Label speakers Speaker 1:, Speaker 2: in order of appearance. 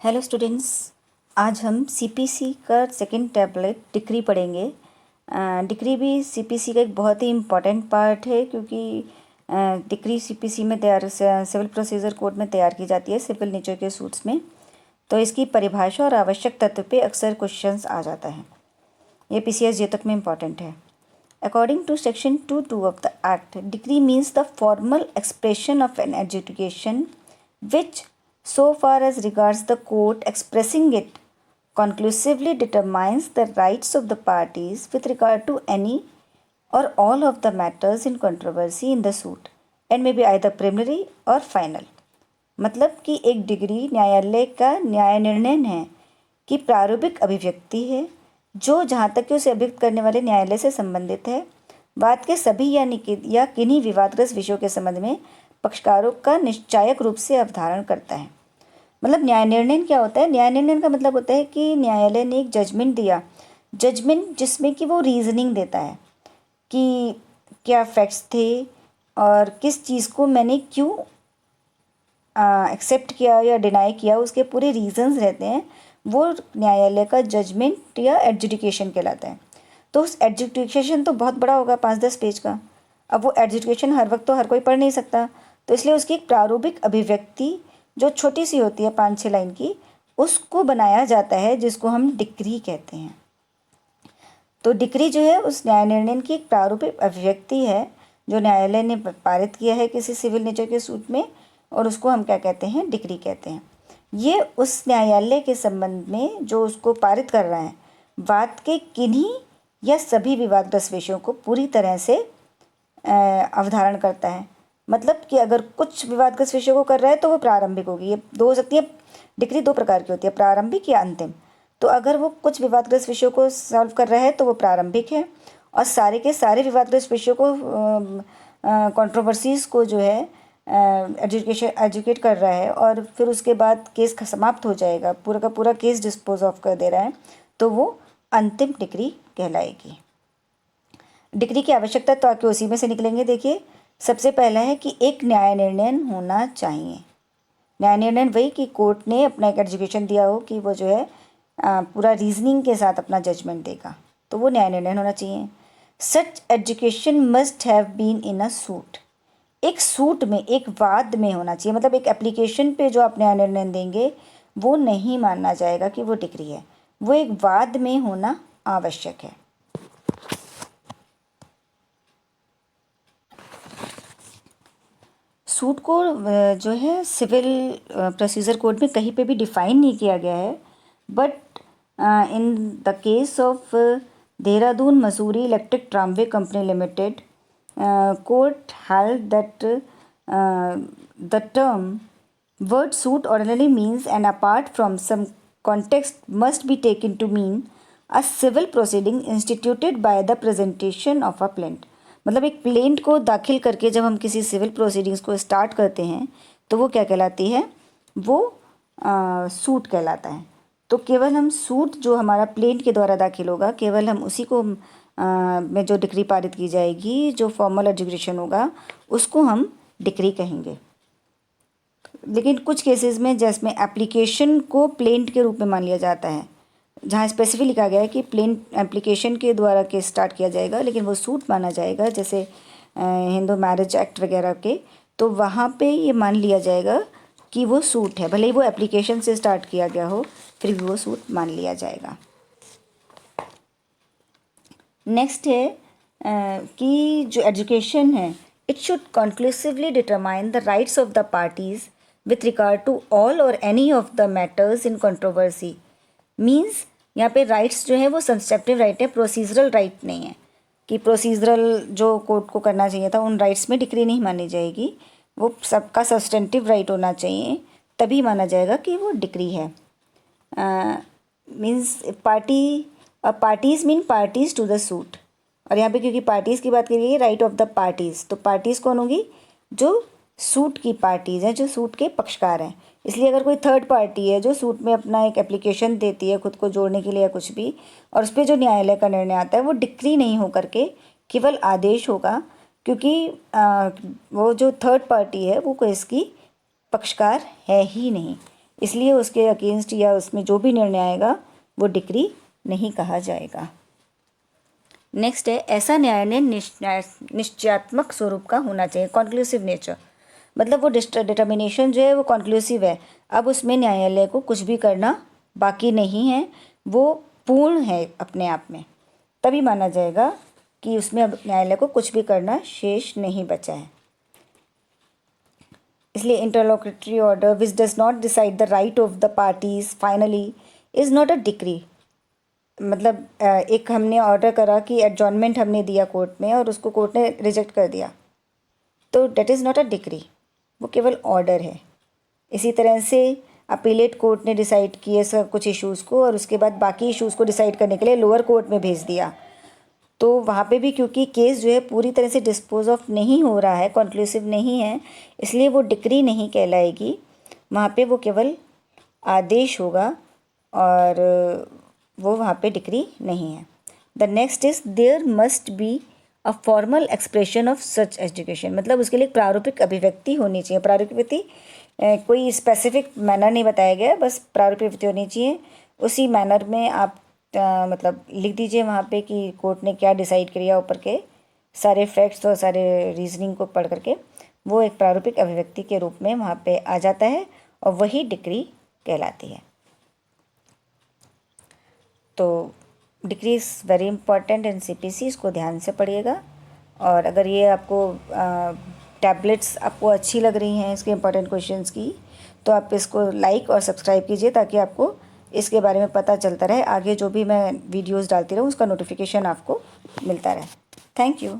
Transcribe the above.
Speaker 1: Hello students, आज हम CPC का सेकंड टैबलेट डिक्री पढ़ेंगे। डिक्री भी सीपीसी का एक बहुत ही इम्पॉर्टेंट पार्ट है क्योंकि डिक्री सीपीसी में तैयार सिविल प्रोसीजर कोड में तैयार की जाती है सिविल नेचर के सूट्स में। तो इसकी परिभाषा और आवश्यक तत्व पे अक्सर क्वेश्चंस आ जाता है। ये पीसीएस जे तक में इम्पॉर्टेंट है। According to section 2(2) of the act, decree means the formal expression of an education which, so far as regards the court expressing it, conclusively determines the rights of the parties with regard to any or all of the matters in controversy in the suit and may be either preliminary or final। मतलब कि एक degree न्यायालय का न्याय निर्णय है कि प्रारूपिक अभिव्यक्ति है जो जहाँ तक कि उसे अभिव्यक्त करने वाले न्यायालय से संबंधित है, वाद के सभी या किन्हीं विवादग्रस्त विषयों के संबंध में पक्षकारों का निश्चायक रूप से अवधारण करता है। मतलब न्याय निर्णय क्या होता है? न्याय निर्णय का मतलब होता है कि न्यायालय ने एक जजमेंट दिया, जजमेंट जिसमें कि वो रीजनिंग देता है कि क्या फैक्ट्स थे और किस चीज़ को मैंने क्यों एक्सेप्ट किया या डिनाई किया, उसके पूरे रीजंस रहते हैं। वो न्यायालय का जजमेंट या एडजुडिकेशन कहलाता है। तो उस एडजुडिकेशन तो बहुत बड़ा होगा, 5-10 पेज का। अब वो एडजुडिकेशन हर वक्त तो हर कोई पढ़ नहीं सकता, तो इसलिए उसकी एक प्रारूपिक अभिव्यक्ति जो छोटी सी होती है 5-6 लाइन की, उसको बनाया जाता है जिसको हम डिक्री कहते हैं। तो डिक्री जो है उस न्याय निर्णय की एक प्रारूपिक अभिव्यक्ति है जो न्यायालय ने पारित किया है किसी सिविल नेचर के सूट में, और उसको हम क्या कहते हैं? डिक्री कहते हैं। ये उस न्यायालय के संबंध में जो उसको पारित कर रहा है, वाद के किन्हीं या सभी विवादग्रस्त विषयों को पूरी तरह से अवधारण करता है। मतलब कि अगर कुछ विवादग्रस्त विषयों को कर रहा है तो वो प्रारंभिक होगी। ये दो हो सकती है, डिक्री दो प्रकार की होती है, प्रारंभिक या अंतिम। तो अगर वो कुछ विवादग्रस्त विषयों को सॉल्व कर रहा है तो वो प्रारंभिक है, और सारे के सारे विवादग्रस्त विषयों को कंट्रोवर्सीज को जो है एजुकेट कर रहा है और फिर उसके बाद केस समाप्त हो जाएगा, पूरा का पूरा केस डिस्पोज ऑफ कर दे रहा है, तो वो अंतिम डिक्री कहलाएगी। डिक्री की आवश्यकता तो आके उसी में से निकलेंगे। देखिए, सबसे पहला है कि एक न्याय निर्णय होना चाहिए। न्याय निर्णय वही कि कोर्ट ने अपना एक एजुकेशन दिया हो कि वो जो है पूरा रीजनिंग के साथ अपना जजमेंट देगा, तो वो न्याय निर्णय होना चाहिए। Such education must have been in a suit. एक सूट में, एक वाद में होना चाहिए। मतलब एक एप्लीकेशन पे जो आप न्याय निर्णय देंगे वो नहीं मानना जाएगा कि वो डिक्री है, वो एक वाद में होना आवश्यक है। सूट को जो है सिविल प्रोसीजर कोड में कहीं पे भी डिफाइन नहीं किया गया है, but in the case of Dehradun Mussoorie electric tramway company limited, court held that the term word suit ordinarily means, and apart from some context must be taken to mean, a civil proceeding instituted by the presentation of a plaint। मतलब एक plaint को दाखिल करके जब हम किसी civil proceedings को start करते हैं तो वो क्या कहलाती है? वो सूट कहलाता है। तो केवल हम सूट जो हमारा प्लेंट के द्वारा दाखिल होगा, केवल हम उसी को में जो डिक्री पारित की जाएगी, जो फॉर्मल एजुकेशन होगा, उसको हम डिक्री कहेंगे। लेकिन कुछ केसेस में जिसमें एप्लीकेशन को प्लेंट के रूप में मान लिया जाता है, जहाँ स्पेसिफिक लिखा गया है कि प्लेंट एप्लीकेशन के द्वारा केस स्टार्ट किया जाएगा, लेकिन वो सूट माना जाएगा, जैसे हिंदू मैरिज एक्ट वगैरह के, तो वहाँ पे ये मान लिया जाएगा कि वो सूट है। भले ही वो एप्लीकेशन से स्टार्ट किया गया हो, फिर भी वो सूट मान लिया जाएगा। नेक्स्ट है कि जो एजुकेशन है, it should conclusively determine the rights of the parties with regard to all or any of the matters in controversy। Means यहाँ पे राइट्स जो है वो सब्सट्रैक्टिव राइट है, प्रोसीजरल राइट नहीं है कि प्रोसीजरल जो कोर्ट को करना चाहिए था उन राइट्स में डिक्री नहीं मानी जाएगी। वो सबका सब्सटेंटिव राइट होना चाहिए, तभी माना जाएगा कि वो डिक्री है। Means parties mean parties to the suit, और यहाँ पे क्योंकि पार्टीज़ की बात करिए, राइट ऑफ द पार्टीज़, तो पार्टीज़ कौन होगी? जो सूट की पार्टीज़ हैं, जो सूट के पक्षकार हैं। इसलिए अगर कोई थर्ड पार्टी है जो सूट में अपना एक एप्लीकेशन देती है खुद को जोड़ने के लिए या कुछ भी, और उस पर जो न्यायालय का निर्णय आता है वो डिक्री नहीं हो करके केवल आदेश होगा, क्योंकि वो जो थर्ड पार्टी है वो कोई इसकी पक्षकार है ही नहीं। इसलिए उसके अगेंस्ट या उसमें जो भी निर्णय आएगा वो डिक्री नहीं कहा जाएगा। नेक्स्ट है, ऐसा न्याय निश्चयात्मक स्वरूप का होना चाहिए, कॉन्क्लूसिव नेचर। मतलब वो डिटर्मिनेशन जो है वो कॉन्क्लूसिव है, अब उसमें न्यायालय को कुछ भी करना बाकी नहीं है, वो पूर्ण है अपने आप में, तभी माना जाएगा कि उसमें अब न्यायालय को कुछ भी करना शेष नहीं बचा है। इसलिए interlocutory order which does not decide the right of the parties finally is not a decree. मतलब एक हमने ऑर्डर करा कि एडजॉर्नमेंट हमने दिया कोर्ट में और उसको कोर्ट ने रिजेक्ट कर दिया, तो that is not a decree, वो केवल ऑर्डर है। इसी तरह से अपीलेट कोर्ट ने डिसाइड किए सब कुछ इश्यूज़ को और उसके बाद बाकी इश्यूज़ को डिसाइड करने के लिए लोअर कोर्ट में भेज दिया, तो वहाँ पे भी क्योंकि केस जो है पूरी तरह से डिस्पोज ऑफ नहीं हो रहा है, कॉन्क्लूसिव नहीं है, इसलिए वो डिक्री नहीं कहलाएगी, वहाँ पे वो केवल आदेश होगा और वो वहाँ पे डिक्री नहीं है। The next is there must be a formal expression of such education. मतलब उसके लिए एक प्रारूपिक अभिव्यक्ति होनी चाहिए। प्रारूपिक कोई स्पेसिफिक मैनर नहीं बताया गया, बस प्रारूपिक अभिव्यक्ति होनी चाहिए। उसी मैनर में आप मतलब लिख दीजिए वहाँ पे कि कोर्ट ने क्या डिसाइड किया, ऊपर के सारे फैक्ट्स और सारे रीजनिंग को पढ़ करके वो एक प्रारूपिक अभिव्यक्ति के रूप में वहाँ पे आ जाता है और वही डिक्री कहलाती है। तो decree is very important in CPC, इसको ध्यान से पढ़िएगा। और अगर ये आपको टैबलेट्स आपको अच्छी लग रही हैं इसके इंपॉर्टेंट क्वेश्चंस की, तो आप इसको लाइक और सब्सक्राइब कीजिए ताकि आपको इसके बारे में पता चलता रहे, आगे जो भी मैं वीडियोस डालती रहूँ उसका नोटिफिकेशन आपको मिलता रहे। Thank you.